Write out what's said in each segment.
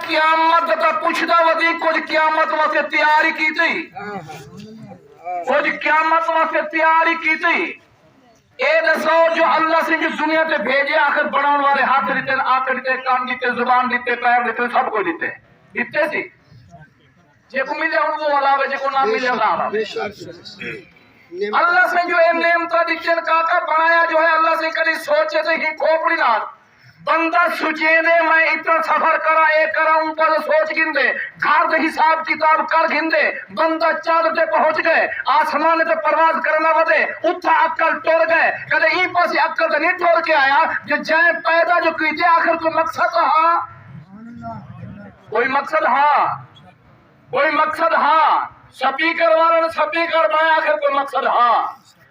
قیامت دا پوچھدا ودی کچھ قیامت واسطے تیاری کیتی کچھ قیامت واسطے تیاری کیتی اے دسو جو اللہ سے جو دنیا تے بھیجے آخر بناون والے ہاتھ دیتے آنکھ دیتے کان دیتے زبان دیتے پیر دیتے سب کو دیتے دیتے سی جے کو ملے ہوں وہ علاوہ جے کو نہ ملے علاوہ اللہ سے جو نعمتاں دیتے کاکا بنایا جو ہے اللہ سے کبھی سوچے سے ہی کھوپڑی نہ بندہ سوچے دے میں اتنا سفر کرا اے کرا اوپر سوچ گندے گھر دے حساب کتاب کر گندے بندہ چاند تے پہنچ گئے آسمان تے پرواز کرنا ودے اتھا عقل ٹور گئے کدے ای پاس عقل تے نہیں ٹور کے آیا جو جائیں پیدا جو کیتے آخر کوئی مقصد ہاں کوئی مقصد ہاں کوئی مقصد ہاں سپیکر والے نے سپیکر بنایا آخر کوئی مقصد ہاں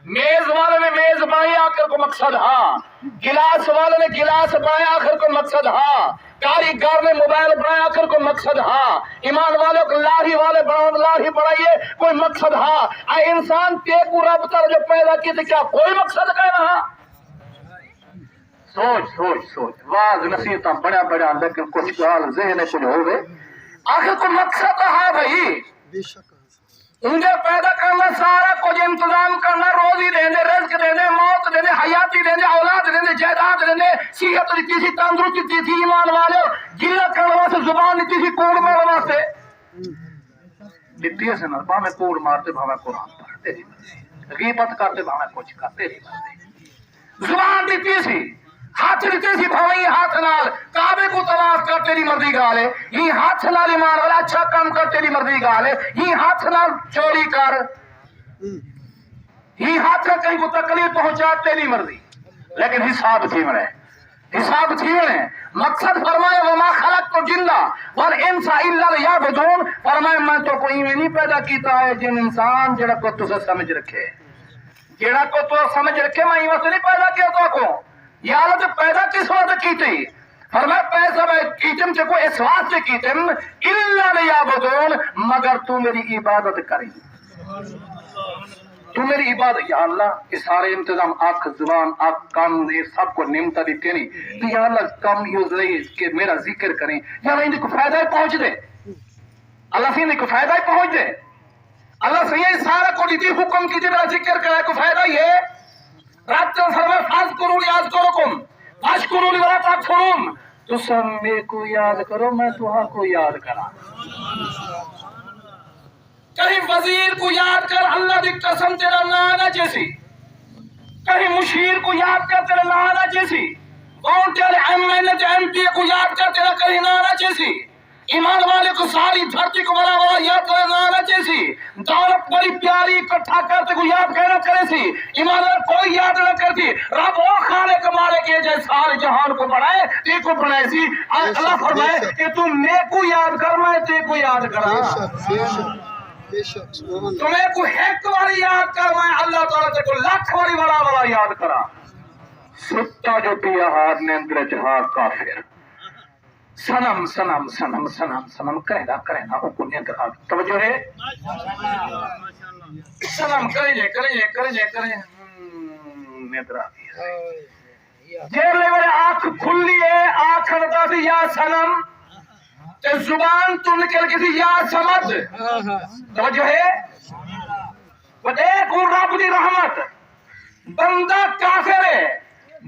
میز والے نے میز بنائی آخر کو مقصد ہاں گلاس والے نے گلاس بنایا آخر کو مقصد ہاں کاریگر نے موبائل بنایا آخر کو مقصد ہاں ایمان والوں کو لاہی والے بناؤ لاہی بنائیے کوئی مقصد ہاں اے انسان تے کو رب تر جو پیدا کی تھی کیا کوئی مقصد کہنا ہاں سوچ سوچ سوچ واز نصیحتاں بڑا بڑا لیکن کچھ گال ذہن کچھ ہوئے آخر کو مقصد ہاں بھائی انہیں پیدا کرنا سارا کچھ انتظام کرنا روزی دینے رزق دینے موت دینے حیاتی دینے اولاد دینے جائیداد دینے صحت دیتی تھی تندرستی دیتی تھی ایمان والے گلہ کرنے سے زبان دیتی تھی کوڑ مارنے سے دیتی ہے سے نربا میں کوڑ مارتے بھاوے قرآن پڑھ تیری مرضی غیبت کرتے بھاوے کچھ کر تیری مرضی زبان دیتی سی ہاتھ دیتے سی بھاوے یہ ہاتھ نال کعبے کو طواف کر تیری مرضی گالے یہ ہاتھ نال ایمان والا اچھا کام کر تیری مرضی گالے یہ ہاتھ نال چوری کر یہ ہاتھ نال کہیں کو تکلیف پہنچا تیری مرضی لیکن حساب تھی منے حساب تھی منے مقصد فرمائے وما خلقت الجن والانس الا ليعبدون فرمائے میں تو کوئی نہیں پیدا کیتا ہے جن انسان جڑا کو تو سمجھ رکھے جڑا کو تو سمجھ رکھے میں یہ واسطے نہیں پیدا کیا تو کو یا اللہ تو پیدا کس وقت کی تھی فرمایا پیسہ میں کیتم سے کوئی اس واسطے کیتم الا لیعبدون مگر تو میری عبادت کری تو میری عبادت یا اللہ یہ سارے انتظام آنکھ زبان آنکھ کان یہ سب کو نعمتیں دیتے نہیں تو یا اللہ کم یوز رہی کہ میرا ذکر کریں یا اللہ ان کو فائدہ ہی پہنچ دے اللہ سے ان کو فائدہ ہی پہنچ دے اللہ سے یہ سارا کو دیتی حکم کیجئے میرا ذکر کرے کو فائدہ یہ رات کو فرمائے فاذکرونی اذکرکم واشکرونی ولا تکفرون تو سب میرے کو یاد کرو میں تمہاں کو یاد کرا کہیں وزیر کو یاد کر اللہ دی قسم تیرا نانا جیسی کہیں مشیر کو یاد کر تیرا نانا جیسی کون تیرے ایم پی کو یاد کر تیرا کہیں نانا جیسی ایمان والے کو ساری دھرتی کو بڑا بڑا یاد کرنا نہ چاہیے دولت بڑی پیاری اکٹھا کرتے کو یاد کرنا کرے سی ایمان والے کوئی یاد نہ کرتی رب وہ خالق مالک ہے جو سارے جہان کو بڑھائے تے کو بنائے سی اللہ فرمائے کہ تم نیک کو یاد کر میں تے کو یاد کرا تمہیں کو ایک بار یاد کر میں اللہ تعالیٰ تے کو لاکھ باری بڑا بڑا یاد کرا ستا جو پیا ہاتھ نے اندر جہاں کافر سنم سنم سنم سنم سنم کرے نا وہ کنیا کرا توجہ ہے سنم کرے نیدرا جیل لے میرے آنکھ کھلی ہے آنکھ نتا سی یا سنم تے زبان تو نکل کے سی یا سمد توجہ ہے وہ دیکھو رب دی رحمت بندہ کافر ہے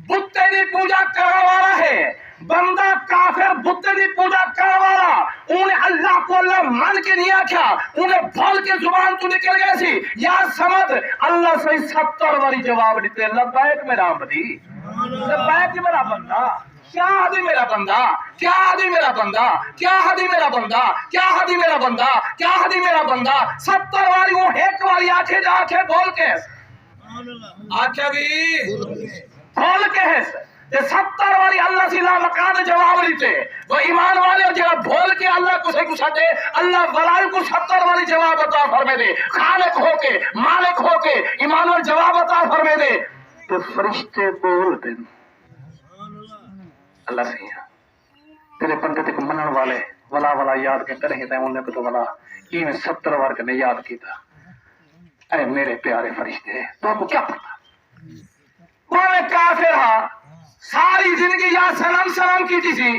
بتے دی پوجا کرنے والا ہے بندہ کافر بتے دی پوجا کرنے والا انہیں اللہ کو اللہ مان کے نہیں آکھا انہیں بھول کے زبان تو نکل گئے سی یا سمد اللہ سے 70 باری جواب دیتے لبیک میرا عبدی لبیک میرا بندہ کیا حدی میرا بندہ کیا حدی میرا بندہ کیا حدی میرا بندہ کیا حدی میرا بندہ کیا حدی میرا بندہ 70 باری وہ ایک باری آنکھیں جا کے بول کے آنکھیں بھی بول کے ہے 70 باری اللہ سے لا مقام جواب دیتے وہ ایمان والے جگہ بھول کے اللہ کو سے کچھ دے اللہ ولائے کو 70 باری جواب عطا فرمے دے خالق ہو کے مالک ہو کے ایمان والے جواب عطا فرمے دے تو فرشتے بولتے اللہ سے تیرے بندے تے کو منن والے ولا ولا یاد کے کریں تے انہیں کو تو ولا یہ میں 70 بار کے یاد کیتا اے میرے پیارے فرشتے تو کو کیا پتا وہ کافر ہاں ساری زندگی یا سلام سلام کی تھی